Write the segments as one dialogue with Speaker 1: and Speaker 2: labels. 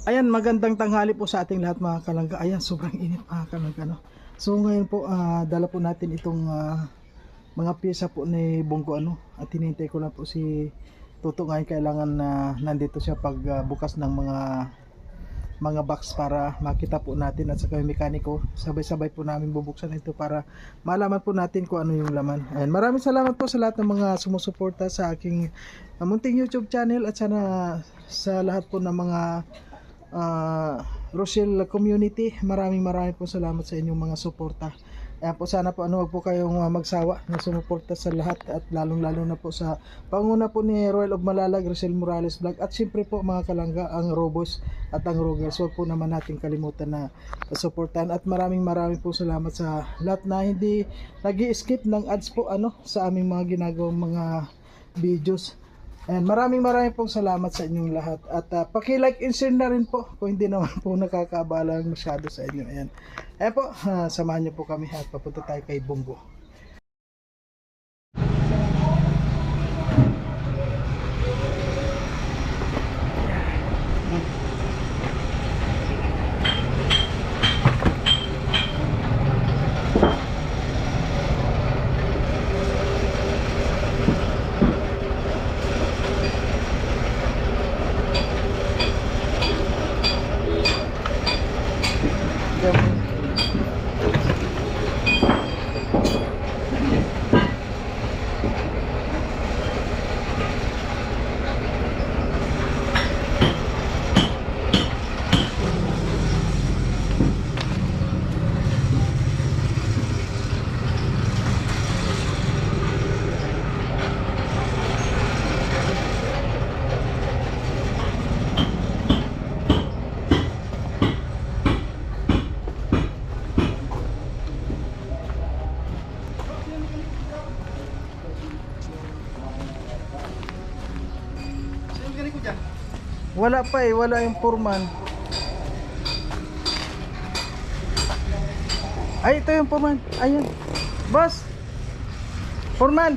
Speaker 1: Ayan, magandang tanghali po sa ating lahat mga kalangga. Ayan, sobrang init mga kalangga, no? So ngayon po, dala po natin itong mga pyesa po ni Bongo, ano? At hinihintay ko lang po si Toto ngayon. Kailangan na nandito siya pag bukas ng mga box para makita po natin at saka yung mekaniko. Sabay-sabay po namin bubuksan ito para malaman po natin kung ano yung laman. Ayan, maraming salamat po sa lahat ng mga sumusuporta sa aking munting YouTube channel at sana sa lahat po ng mga Rochelle community. Maraming po salamat sa inyong mga suporta. Ayan po, sana po wag po kayong magsawa na sumuporta sa lahat at lalong lalo na po sa panguna po ni Royal of Malalag, Rochelle Morales Vlog, at siyempre po mga kalangga, ang Robos at ang Rogers. Huwag po naman natin kalimutan na suportahan at maraming po salamat sa lahat na hindi nag-i-skip ng ads po sa aming mga ginagawang mga videos. And maraming pong salamat sa inyong lahat. At paki-like and share na rin po kung hindi naman po nakakaabala masyado sa inyo. Ayan. Ayan po, samahan niyo po kami at papunta tayo kay Bongo. Wala pa wala yung foreman. Ay, ito yung foreman. Ayun. Boss. Foreman.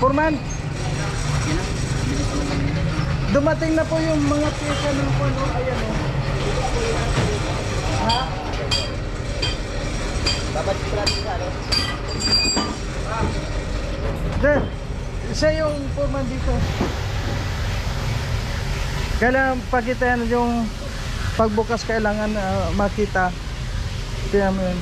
Speaker 1: Foreman. Dumating na po yung mga pyesa ng puno. Ayan o. Ha? Dapat natin sa ano? Then, siya yung foreman dito. Kailangan pakitaan yung pagbukas, kailangan makita. Tingnan mo yun.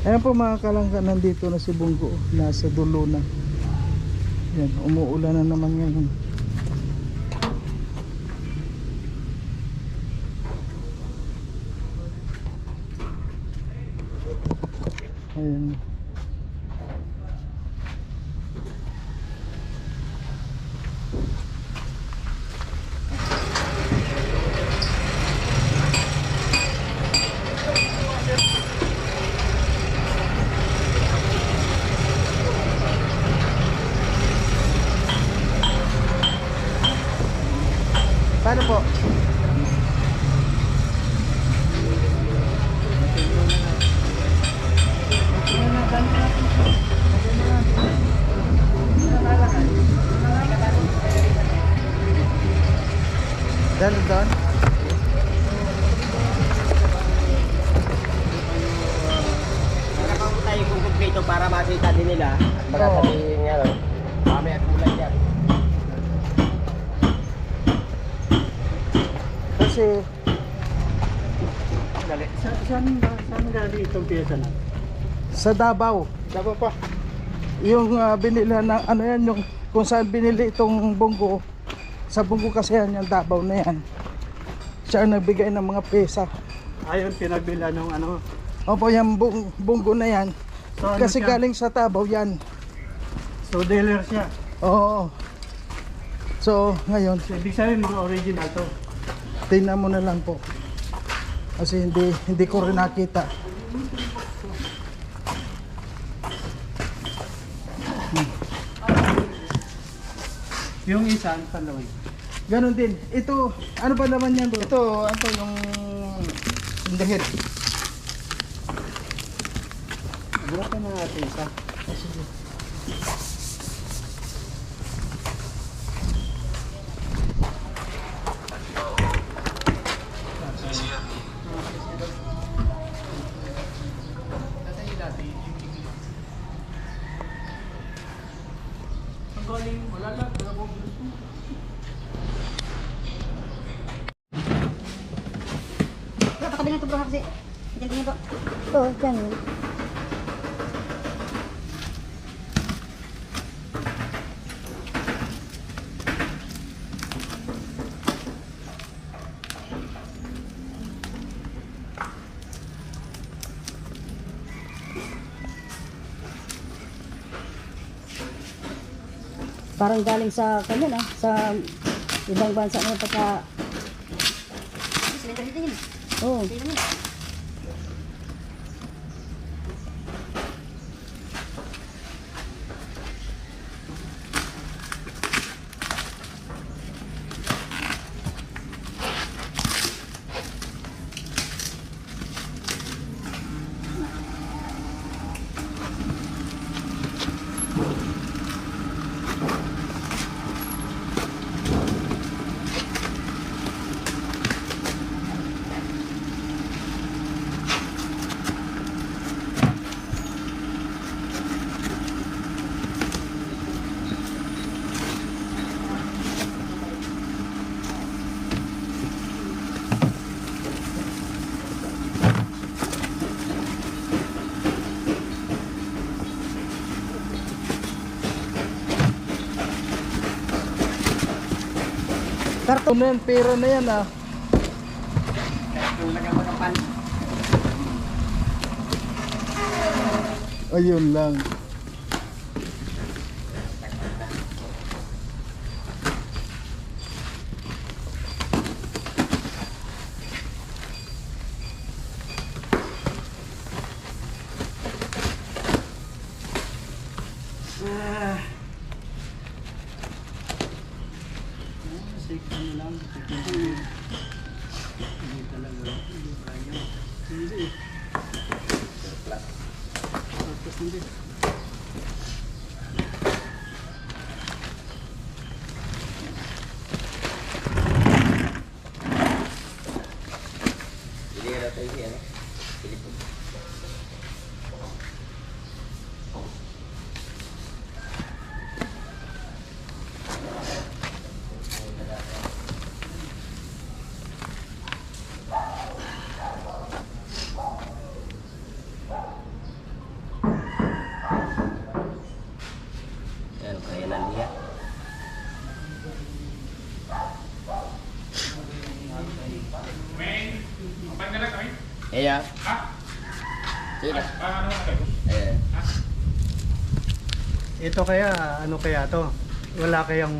Speaker 1: Ayan po mga kalangga, nandito na si Bongo, nasa dulo na. Yan, umuulan na naman ngayon. Ayan. Paano po? Dali doon?
Speaker 2: Nakakaupo tayo kung kumplito para makita din nila. Baka sabihin nga ron, kami at kulay yan.
Speaker 1: Kasi
Speaker 3: Dali. Saan galing itong pyesa na?
Speaker 1: sa Davao.
Speaker 3: Dapat pa.
Speaker 1: Yung binili na ano yan, yung kung saan binili itong Bongo. Sa Bongo kasi yan, yung Davao na yan. Siya ang nagbigay ng mga pyesa.
Speaker 3: Ayun, pinagbila nung ano.
Speaker 1: Opo, yung Bongo na yan.
Speaker 3: So, ano
Speaker 1: Kasi
Speaker 3: siya?
Speaker 1: galing sa Davao yan.
Speaker 3: So, dealer siya.
Speaker 1: Oo. So, ngayon,
Speaker 3: So, ibig sabihin mga original to.
Speaker 1: tingnan mo na lang po. Kasi hindi ko rin nakita.
Speaker 3: Yung isa, panlaway.
Speaker 1: Ganon din. Ito, ano ba naman yan bro?
Speaker 4: Ito, ano to, yung underhead.
Speaker 3: Bukan na natin isa.
Speaker 5: Bro, pakabilang ito bro kasi. Diyan din bro. Oo, dyan yun. Parang galing sa kanya na, sa ibang bansa na pagka... Oo.
Speaker 1: Karton na yan, pera na yan ah.
Speaker 2: Yung nagkakapan.
Speaker 1: Ayun lang.
Speaker 3: Ano lang, hindi talaga, hindi kaya. Hindi. Tapos hindi.
Speaker 2: Hindi ka natin si ano? Pilipin. Yan, kaya nandiya. Iya. Sige. Eh.
Speaker 3: Ito kaya, ano kaya to? Wala kayang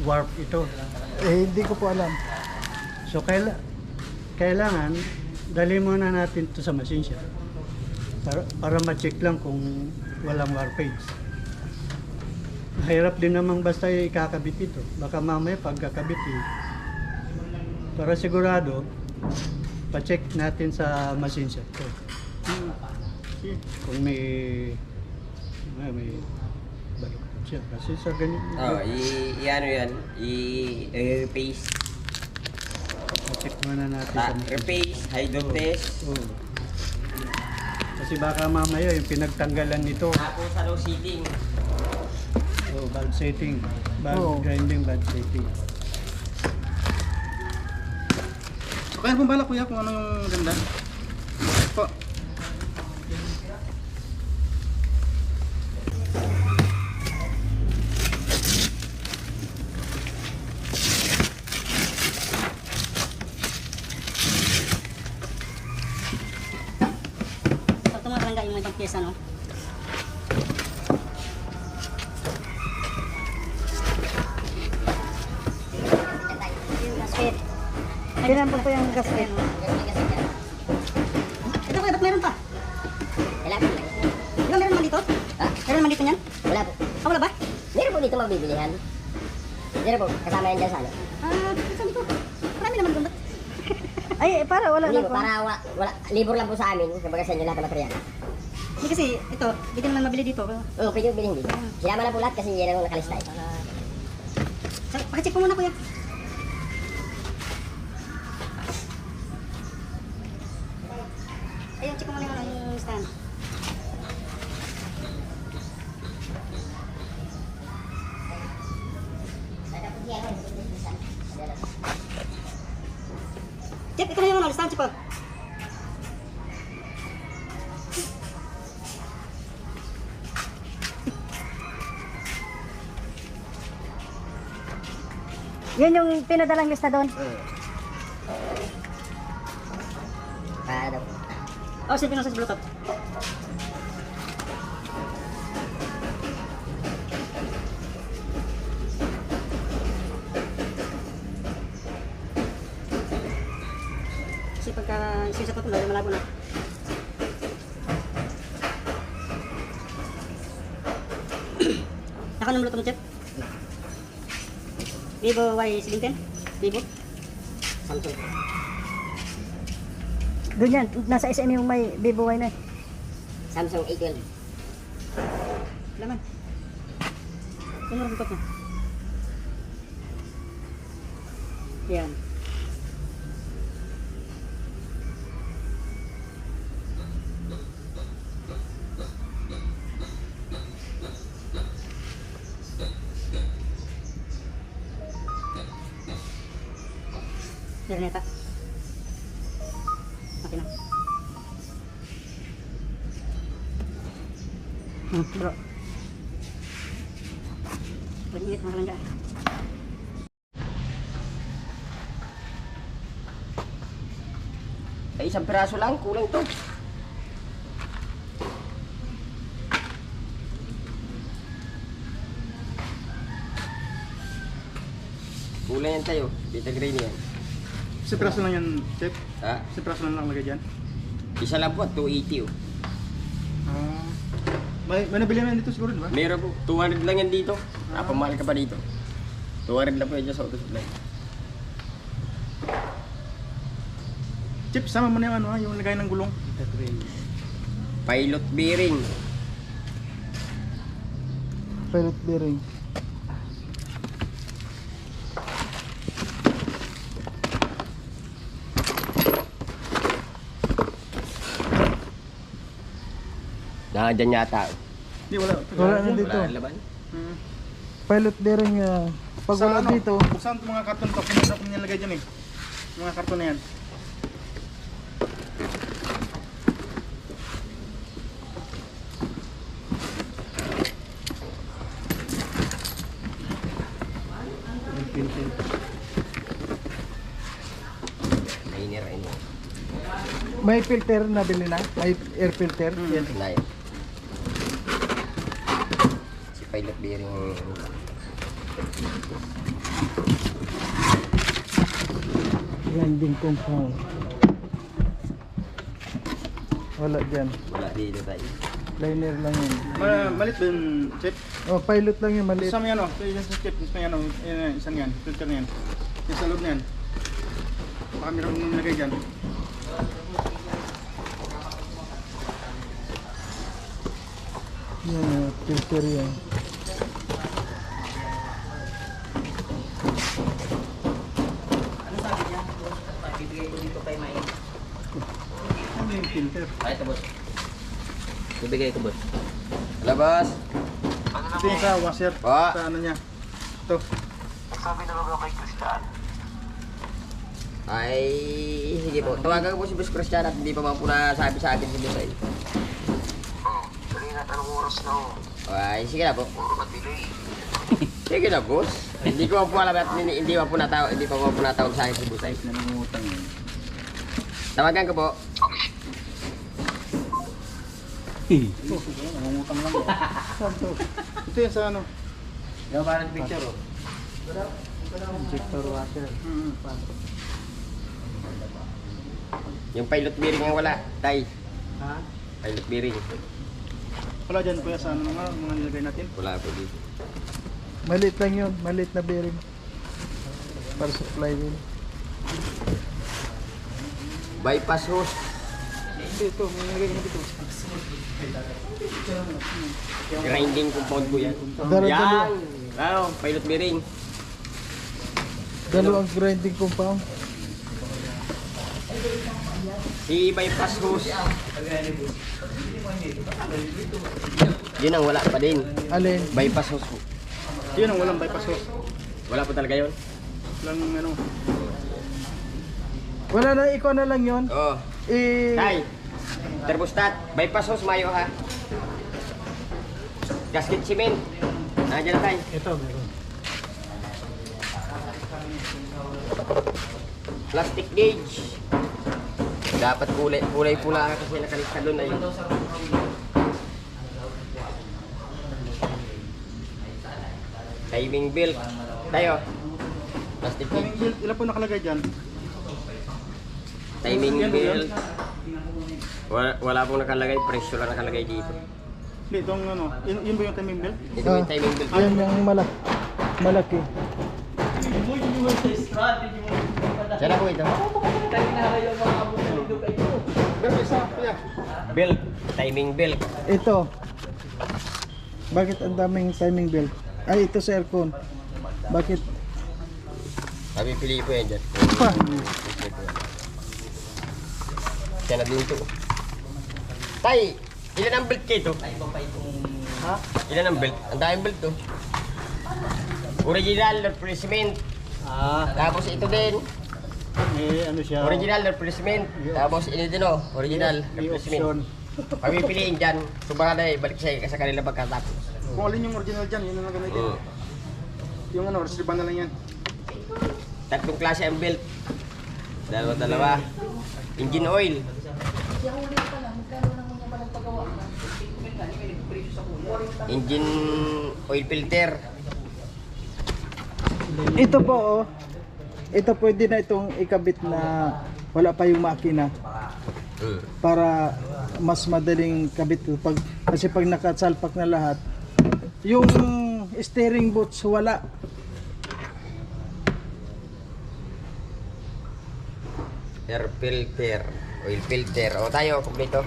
Speaker 3: warp ito.
Speaker 1: Eh, hindi ko po alam.
Speaker 3: So kailangan dali muna natin to sa machine shop para ma-check lang kung walang warpage. Mahirap din namang basta ikakabit ito. Baka mamaya pagkakabit para sigurado, pa-check natin sa machine shop to. Kung may balok siya. Kasi sa ganito,
Speaker 2: Oh, i-ano yan, i-repaste.
Speaker 3: pa-check muna natin sa machine shop.
Speaker 2: Repaste, hydro test.
Speaker 3: Oo. Kasi baka mamaya yung pinagtanggalan nito,
Speaker 2: Tapos ano, seating.
Speaker 3: bad setting, bad
Speaker 1: Oo.
Speaker 3: grinding, bad setting.
Speaker 4: So, kaya pong bala kuya kung ano yung ganda. Po.
Speaker 5: Pag tumatangga yung ibang pyesa, no? Yung gasket.
Speaker 1: Kailan po yung gasket?
Speaker 5: Ito kuya, ba't meron pa?
Speaker 6: Wala po.
Speaker 5: Di ba meron naman dito?
Speaker 6: Ha?
Speaker 5: Meron naman dito niyan?
Speaker 6: Wala po.
Speaker 5: Ah, wala ba?
Speaker 6: Meron po dito mabibilihan.
Speaker 2: Yan po, kasama yan dyan sa ano.
Speaker 5: Sabi ko, marami naman gamot. Ay, para wala
Speaker 2: Hindi
Speaker 5: na
Speaker 2: po,
Speaker 5: po.
Speaker 2: para libur lang po sa amin. Kumbaga sa inyo lahat ng material.
Speaker 5: Hindi kasi, ito, hindi naman mabili dito.
Speaker 2: Oo, pwede yung bilhin dito. Sinama na po lahat kasi yan ang nakalista eh.
Speaker 5: Pakicheck ko muna kuya. Ayun, check ko muna yung stand. Check, ito na yung stand, check ko. Yun yung pinadalang lista doon.
Speaker 2: Para daw.
Speaker 5: Oh, silpin mo sa Bluetooth. Kasi pagka sisat ko lalo malabo na. Naka ng Bluetooth mo, Chef? Vivo Y17? Vivo?
Speaker 2: Samsung.
Speaker 5: Doon yan, nasa SM yung may Vivo Y na eh.
Speaker 2: Samsung A12.
Speaker 5: Laman. Ano yung bukot mo? Yan. Neta. Okay na. Bro. Pag-init, makalangga.
Speaker 2: Ay, isang piraso lang, kulang to. Kulang yan tayo, beta green yan.
Speaker 4: Sa piraso lang yan, Chef.
Speaker 2: Ha?
Speaker 4: Sa piraso lang lagay dyan.
Speaker 2: Isa lang po, 280 oh.
Speaker 4: Ah. May nabili mo yan dito siguro, di ba?
Speaker 2: Meron po, 200 lang yan dito. Napamahal ka pa dito. 200 lang po yan dyan sa auto supply.
Speaker 4: Chef, sama mo na yung ano, yung lagay ng gulong.
Speaker 2: Pilot bearing.
Speaker 1: Pilot bearing.
Speaker 2: Nakadyan yata. Oh.
Speaker 4: Hindi, wala.
Speaker 1: Wala na dito.
Speaker 2: Wala laban.
Speaker 4: Hmm.
Speaker 1: Pilot bearing, pag
Speaker 4: Sa
Speaker 1: wala
Speaker 4: ano,
Speaker 1: dito,
Speaker 4: Saan itong mga karton to? Pinag ko nilagay dyan eh. Mga karton na yan.
Speaker 2: Mainir ini.
Speaker 1: may filter na bili na, may air filter.
Speaker 4: Yan.
Speaker 2: Nay. Si pilot bearing.
Speaker 1: Landing compound. Wala dyan.
Speaker 2: Wala dito tayo.
Speaker 1: Liner lang yun.
Speaker 4: Malit ba yung Chef?
Speaker 1: Oh, pilot lang yun, maliit.
Speaker 4: Sa may ano, sa Chef, sa may ano, isang yan, filter na yan. Yung sa loob na yan. Baka meron nilagay dyan.
Speaker 1: Yan, filter yan.
Speaker 4: Ano yung filter?
Speaker 2: Ay, ito boss. Ibigay ko boss. Hello boss.
Speaker 4: Ito yung sa washer.
Speaker 2: Pa.
Speaker 4: Sa ano niya. Ito.
Speaker 2: Ay, sige po. Tawagan ko po si Boss Christian at hindi pa man po nasabi sa akin si Boss ay. Ay, sige na po. Sige na, boss. Hindi ko po alam at hindi pa po natawag sa akin si Boss ay.
Speaker 4: Nanungutang yun.
Speaker 2: Tawagan ko po.
Speaker 4: Nanungutang lang. Ito yung sa ano.
Speaker 2: Yung parang picture oh.
Speaker 1: Injector washer.
Speaker 2: Yung pilot bearing ang wala, tay.
Speaker 4: Ha?
Speaker 2: Pilot bearing.
Speaker 4: Wala dyan kuya sa ano mga nilagay natin.
Speaker 2: Wala po dito.
Speaker 1: Maliit lang yun, maliit na bearing. Para sa flywheel.
Speaker 2: Bypass hose.
Speaker 4: Ito, may nilagay ko dito.
Speaker 2: Grinding compound po yan.
Speaker 1: Dala-dala.
Speaker 2: Yan! Ano, pilot bearing.
Speaker 1: Dalawang grinding compound.
Speaker 2: Si bypass hose. Yun ang wala pa din.
Speaker 1: Alin?
Speaker 2: Bypass hose po.
Speaker 4: Yun ang walang bypass hose.
Speaker 2: Wala po talaga yun.
Speaker 4: Walang ano.
Speaker 1: Wala na, ikaw na lang yun.
Speaker 2: Oo. Tay, thermostat. Bypass hose mayo ha. Gasket cement. Nandiyan na tay.
Speaker 3: Ito, meron.
Speaker 2: Plastic gauge. Dapat kulay pula kasi nakalista doon na yun. Timing belt. Tayo. Plastic
Speaker 4: Timing
Speaker 2: gauge.
Speaker 4: belt, ilan po nakalagay dyan?
Speaker 2: Timing belt. Wala pong nakalagay. Presyo lang nakalagay dito.
Speaker 4: Hindi, itong ano, yun ba yung timing belt?
Speaker 2: Ito yung timing belt.
Speaker 1: Yan yung malaki.
Speaker 2: Sana po ito. Belt. Timing belt.
Speaker 1: Ito. Bakit ang daming timing belt? Ay, ito sa aircon. Bakit?
Speaker 2: Sabi pili po yan dyan.
Speaker 1: Pa.
Speaker 2: Siya na din ito. Tay, ilan ang belt kayo ito?
Speaker 1: Ha?
Speaker 2: Ilan ang belt? Ang daming belt to. Original replacement. Tapos ito din.
Speaker 3: Ano siya?
Speaker 2: Original replacement. Tapos ini din oh. Original
Speaker 3: May
Speaker 2: replacement.
Speaker 3: option.
Speaker 2: Pamipiliin dyan. Subakan na balik sa kanila pagkatapos.
Speaker 4: Kung alin yung original dyan, yun ang gamitin.
Speaker 2: Mm.
Speaker 4: Yung ano, reserva na lang yan.
Speaker 2: Tatlong klase ang belt. Dalawa. Engine oil. Engine oil filter.
Speaker 1: Ito po, oh. Ito pwede na itong ikabit na wala pa yung makina. Para mas madaling kabit kasi pag nakasalpak na lahat yung steering boots wala.
Speaker 2: Air filter, oil filter. O tayo, kumpleto.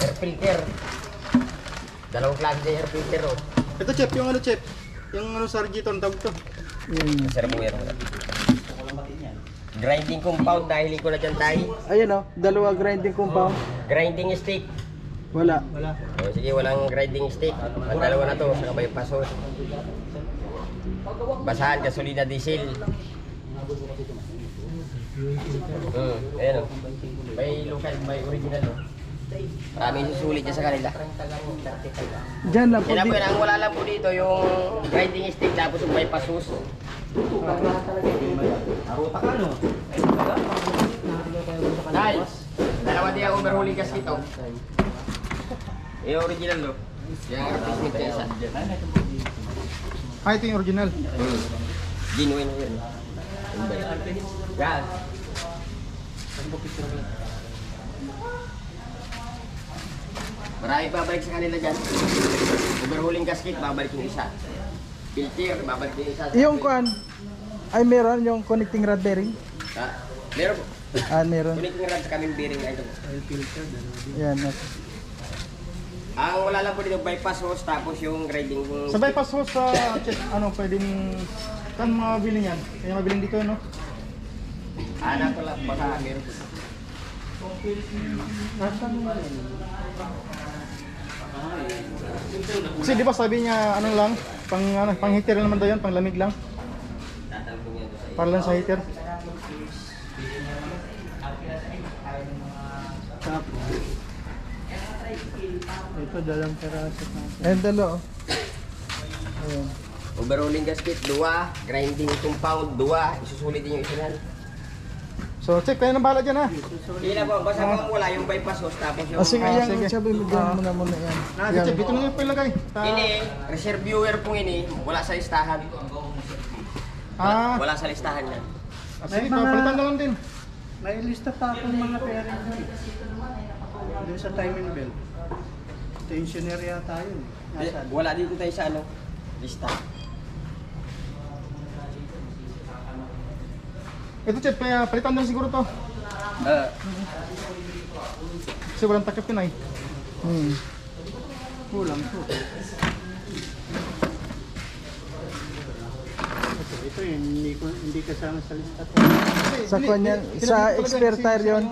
Speaker 2: Air filter. Dalawang klase ng air filter oh.
Speaker 4: Ito, Chef, yung ano, Chef? Yung ano sa Argito, ang tawag to.
Speaker 1: Yun.
Speaker 2: Reservoir. Grinding compound dahil ko na dyan tayo.
Speaker 1: Ayan, oh, dalawa grinding compound.
Speaker 2: Grinding stick.
Speaker 1: Wala.
Speaker 2: O sige, walang grinding stick. Ang dalawa na to, saka may pasos. Basahan, gasolina, diesel. Ayan o. May local, may original o. Maraming susulit niya sa kanila.
Speaker 1: Diyan lang po.
Speaker 2: Yan na po yan, ang wala lang po dito yung grinding stick tapos yung may pasos. Dahil, dalawa din ang overhauling gas ito. Yung original no. Yung replacement niya isa.
Speaker 4: Ito yung original.
Speaker 2: Genuine na yun. Yan. Marami babalik sa kanila dyan. Overhauling gasket, babalik yung isa. Filter, babalik yung isa.
Speaker 1: Yung kuan ay meron yung connecting rod bearing.
Speaker 2: Ha? Meron po.
Speaker 1: Meron.
Speaker 2: Connecting rod sa kaming bearing na ito.
Speaker 1: Yan. Okay.
Speaker 2: Ang wala lang po dito bypass hose tapos yung grinding.
Speaker 4: Sa bypass hose sa Chef, ano, pwedeng kan mabili yan? Kaya mabiling dito, no?
Speaker 2: Anak ko lang, baka meron po.
Speaker 4: Kasi di ba sabi niya, ano lang, pang heater naman daw yan, pang lamig lang.
Speaker 2: Tatalbong yan sa
Speaker 4: Para lang sa heater.
Speaker 3: Tapos, ito dalang peraso na.
Speaker 1: Ayan, dalawa. Oh. Ayan.
Speaker 2: overhauling gasket, 2. Grinding compound, 2. Isusulit din yung isa yan.
Speaker 4: So, Chef, kayo nang bahala dyan, ha?
Speaker 2: Hindi na po, basta kung wala yung bypass hose tapos yung...
Speaker 1: Sige, yan.
Speaker 4: sige.
Speaker 1: Sabi mo dyan muna yan.
Speaker 4: Si Chef, dito na yung ilagay.
Speaker 2: Ini, reserve viewer pong ini, wala sa listahan.
Speaker 4: Ah,
Speaker 2: Wala sa listahan yan.
Speaker 4: sige, palitan na lang din.
Speaker 3: May lista pa akong mga bearing doon. Doon sa timing belt. Tensioner yata yun. Nasaan?
Speaker 2: Wala dito tayo sa ano, lista.
Speaker 4: Ito, Chef, palitan na siguro to. Kasi walang takip yun ay.
Speaker 3: Kulang to. Ito yun, hindi kasama sa lista to.
Speaker 1: Sa kanya, sa expert tire yun.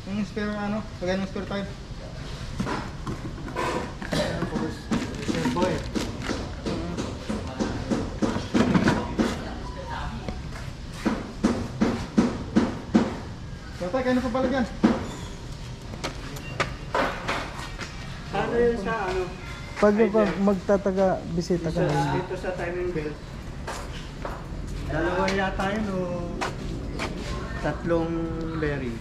Speaker 4: Yung spare ano, kagaya ng spare tire.
Speaker 3: Tapos, boy.
Speaker 4: Tatay, kaya na pa pala dyan.
Speaker 3: Ano yun sa ano?
Speaker 1: Pag yung magtataga, bisita ka na.
Speaker 3: Dito sa timing belt. Dalawa yata yun o tatlong bearing.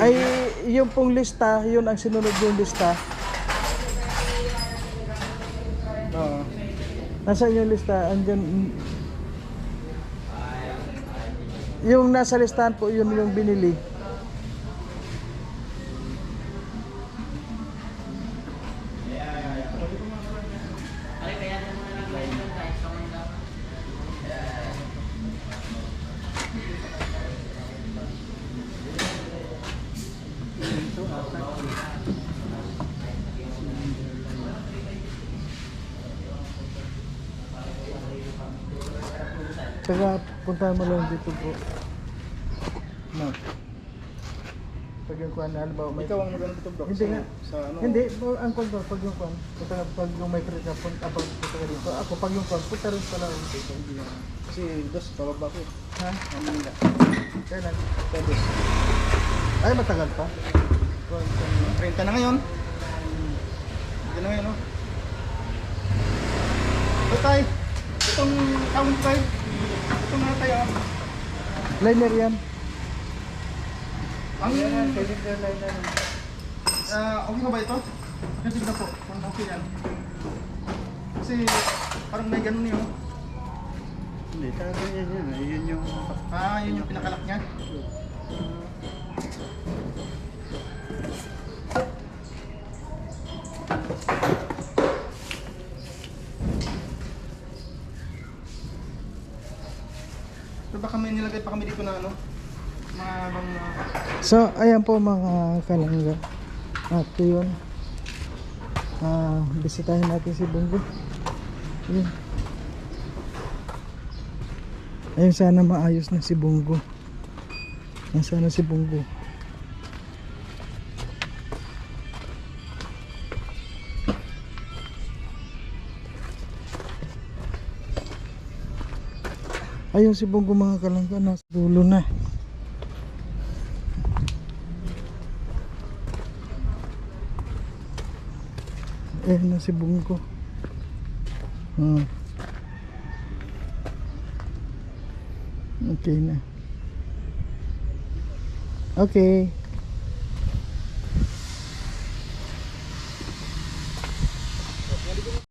Speaker 1: Ay, yung pong lista, yun ang sinunod yung lista.
Speaker 4: Oo.
Speaker 1: Nasaan yung lista? Andyan. Yung nasa listahan po, yun yung binili. Saka puntahan mo lang dito po. No. Pag yung kuhan, halimbawa may...
Speaker 4: Ikaw ang maganda dito, bro.
Speaker 1: Hindi nga.
Speaker 4: Sa ano?
Speaker 1: Hindi, ang kuhan ba, pag yung kuhan, pag yung may credit na punta ka dito. Ako, pag yung kuhan, punta rin pala ako dito. Hindi nga.
Speaker 4: Kasi dos, pababa ko.
Speaker 1: Ha?
Speaker 4: Ang Manila.
Speaker 1: Kailan? Pwede. Ay, matagal pa.
Speaker 4: 30 na ngayon. Hindi na ngayon, no? Tatay, itong count tayo. Itong mga tayo.
Speaker 1: Liner yan.
Speaker 4: Ang... okay na ba ito? Kasi na po, kung okay yan. Kasi parang may ganun yun.
Speaker 3: Hindi, talaga yan yun. Yun yung...
Speaker 4: Yun yung pinakalak niya. So baka may nilagay pa kami dito na ano? Mga bang...
Speaker 1: So, ayan po mga kalangga. At yun. Bisitahin natin si Bungo. Yun. Ayun, sana maayos na si Bungo. Ayun, sana si Bungo. Ayun si Bungo mga kalangga, nasa dulo na. Ayun na si Bungo. Okay na. Okay.